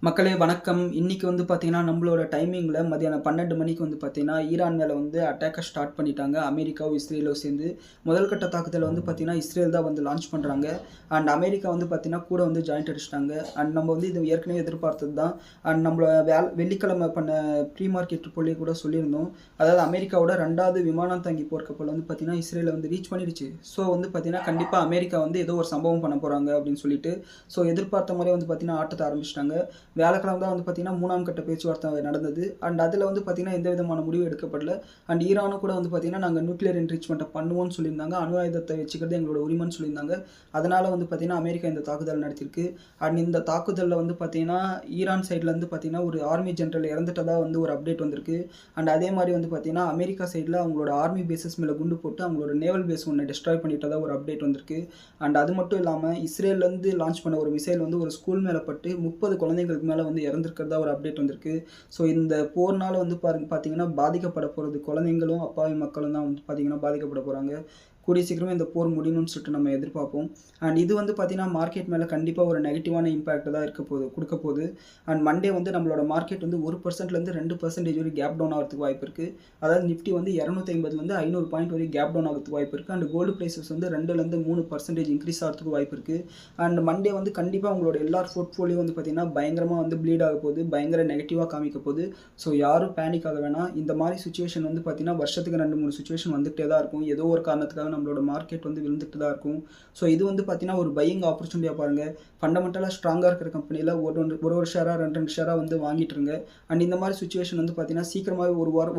மக்களே வணக்கம். இன்னைக்கு வந்து பார்த்தீங்கன்னா, நம்மளோட டைமிங்கில மதியானம் 12 மணிக்கு வந்து பார்த்தீங்கன்னா, ஈரான் மேல வந்து அட்டாக்க ஸ்டார்ட் பண்ணிட்டாங்க. அமெரிக்காவும், இஸ்ரேலும் சேர்ந்து. முதல் கட்ட தாக்குதல வந்து பார்த்தீங்கன்னா, இஸ்ரேல் தான் வந்து லான்ச் பண்றாங்க. அண்ட் அமெரிக்கா வந்து பார்த்தீங்கன்னா, கூட வந்து ஜாயிண்ட் அடிச்சுட்டாங்க. அண்ட் நம்ம வந்து இது ஏற்கனவே எதிர்பார்த்தது தான். அண்ட் நம்மள வெள்ளிக்கிழமை பண்ண ப்ரீ மார்க்கெட் ரிப்போர்ட்லயே கூட சொல்லியிருந்தோம். அதாவது அமெரிக்காவோட 2வது விமானம் தாங்கி போர்க்கப்பல் வந்து பார்த்தீங்கன்னா, இஸ்ரேல வந்து ரீச் பண்ணிடுச்சு. ஸோ வந்து பார்த்தீங்கன்னா, கண்டிப்பா அமெரிக்கா வந்து ஏதோ ஒரு சம்பவம் பண்ண போறாங்க அப்படின்னு சொல்லிட்டு, ஸோ எதிர்பார்த்த மாரியே வந்து பார்த்தீங்கன்னா, ஆட்டத்த ஆரம்பிச்சுட்டாங்க. வியாழக்கிழமை தான் வந்து பார்த்தீங்கன்னா 3ஆம் கட்ட பேச்சுவார்த்தை நடந்தது. அண்ட் அதில வந்து பார்த்தீங்கன்னா எந்த விதமான முடிவும் எடுக்கப்படல. அண்ட் ஈரானும் கூட வந்து பார்த்தீங்கன்னா நாங்க நியூக்ளியர் என்ரிச்மெண்ட்ட பண்ணுவோம்னு சொல்லியிருந்தாங்க. அணு ஆயுதத்தை வச்சுக்கிறது எங்களோட உரிமைன்னு சொல்லியிருந்தாங்க. அதனால வந்து பார்த்தீங்கன்னா அமெரிக்கா இந்த தாக்குதல் நடத்தியிருக்கு. அண்ட் இந்த தாக்குதல்ல வந்து பார்த்தீங்கன்னா ஈரான் சைட்லேருந்து பார்த்தீங்கன்னா ஒரு ஆர்மி ஜெனரல் இறந்துட்டதா வந்து ஒரு அப்டேட் வந்திருக்கு. அண்ட் அதே மாரி வந்து பார்த்தீங்கன்னா அமெரிக்கா சைட்ல அவங்களோட ஆர்மி பேஸஸ் மேல குண்டு போட்டு அவங்களோட நேவல் பேஸ் ஒண்ணு டெஸ்ட்ராய் பண்ணிட்டதா ஒரு அப்டேட் வந்திருக்கு. அண்ட் அது மட்டும் இல்லாம இஸ்ரேல்லேருந்து லான்ச் பண்ண ஒரு மிசைல் வந்து ஒரு ஸ்கூல் மேல பட்டு 30 குழந்தைகளுக்கு மேல வந்து இறந்திருக்கிறதா ஒரு அப்டேட் வந்திருக்கு. ஸோ இந்த போர்னால வந்து பார்த்தீங்கன்னா பாதிக்கப்பட போறது குழந்தைங்களும், அப்பாவி மக்களும் தான் வந்து பார்த்தீங்கன்னா பாதிக்கப்பட போறாங்க. கூடிய சீக்கிரமே இந்த போர் முடியணும்னு சொல்லிட்டு நம்ம எதிர்பார்ப்போம். அண்ட் இது வந்து பார்த்தீங்கன்னா மார்க்கெட் மேல கண்டிப்பா ஒரு நெகட்டிவான இம்பாக்ட் தான் குடுக்க போகுது. அண்ட் மண்டே வந்து நம்மளோட மார்க்கெட் வந்து 1%லேருந்து 2% வரை கேப் டவுன் ஆகிறதுக்கு வாய்ப்பு இருக்கு. அதாவது நிஃப்டி வந்து 250லேருந்து 500 பாயிண்ட் வரை கேப் டவுன் ஆகிறதுக்கு வாய்ப்பு இருக்கு. அண்ட் கோல்டு பிரைஸஸ் வந்து 2லேருந்து 3% இன்க்ரீஸ் ஆகிறதுக்கு வாய்ப்பு இருக்கு. அண்ட் மண்டே வந்து கண்டிப்பா உங்களோட எல்லார் போர்ட்ஃபோலியோ வந்து பார்த்தீங்கன்னா பயங்கரமா வந்து ப்ளீட் ஆக போகுது. பயங்கர நெகட்டிவா காமிக்க போகுது. ஸோ யாரும் பேனிக் ஆக வேணாம். இந்த மாரி சிச்சுவேஷன் வந்து பார்த்தீங்கன்னா வருஷத்துக்கு 2, 3 சிச்சுவேஷன் வந்துகிட்டே தான் இருக்கும். ஏதோ ஒரு காரணத்துக்காக நம்மளோட மார்க்கெட் வந்து விழுந்துட்டு தான் இருக்கும். ஸோ இது வந்து பார்த்தீங்கன்னா ஒரு பையிங் ஆப்பர்ச்சுனிட்டியா பாருங்க. ஃபண்டமெண்டலா ஸ்ட்ராங்கா இருக்கிற கம்பெனில ஒரு ஷேரா 2 ஷேரா வந்து வாங்கிட்டுருங்க. அண்ட் இந்த மாரி சிச்சுவேஷன் வந்து பார்த்தீங்கன்னா சீக்கிரமாவே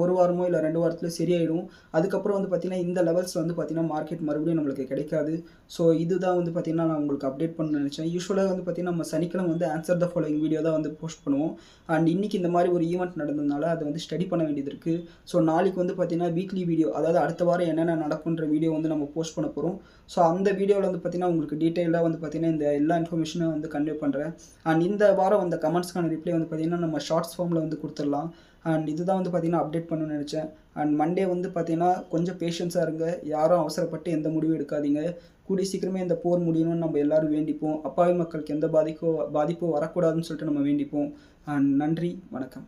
ஒரு வாரமோ இல்ல 2 வாரத்தில சரியாயிடும். அதுக்கப்புறம் வந்து பார்த்தீங்கன்னா இந்த லெவல்ஸ்ல வந்து பார்த்தீங்கன்னா மார்க்கெட் மறுபடியும் நம்மளுக்கு கிடைக்காது. ஸோ இதுதான் வந்து பார்த்தீங்கன்னா நான் உங்களுக்கு அப்டேட் பண்ணணும்னு நினைச்சேன். யூசுவலா வந்து பார்த்தீங்கன்னா நம்ம சனிக்கிழமை வந்து ஆன்சர் த ஃபாலோயிங் வீடியோ தான் வந்து போஸ்ட் பண்ணுவோம். அண்ட் இன்னைக்கு இந்த மாரி ஒரு ஈவென்ட் நடந்ததுனால அதை வந்து ஸ்டடி பண்ண வேண்டியது இருக்கு. ஸோ நாளைக்கு வந்து பார்த்தீங்கன்னா வீக்லி வீடியோ, அதாவது அடுத்த வாரம் என்னென்ன நடக்குன்ற வீடியோ வந்து நம்ம போஸ்ட் பண்ண போறோம். ஸோ அந்த வீடியோவில் வந்து பார்த்தீங்கன்னா உங்களுக்கு டீட்டெயிலாக வந்து பார்த்தீங்கன்னா இந்த எல்லா இன்ஃபர்மேஷனும் வந்து கன்வே பண்ணுறேன். அண்ட் இந்த வாரம் வந்த கமெண்ட்ஸ்க்கான ரிப்ளை வந்து பார்த்தீங்கன்னா நம்ம ஷார்ட்ஸ் ஃபார்மில் வந்து கொடுத்துடலாம். அண்ட் இதுதான் வந்து பார்த்தீங்கன்னா அப்டேட் பண்ணணும்னு நினச்சேன். அண்ட் மண்டே வந்து பார்த்தீங்கன்னா கொஞ்சம் பேஷன்ஸாக இருங்க. யாரும் அவசரப்பட்டு எந்த முடிவும் எடுக்காதீங்க. கூடிய சீக்கிரமே இந்த போர் முடியணும்னு நம்ம எல்லாரும் வேண்டிப்போம். அப்பாவி மக்களுக்கு எந்த பாதிப்போ வரக்கூடாதுன்னு சொல்லிட்டு நம்ம வேண்டிப்போம். அண்ட் நன்றி, வணக்கம்.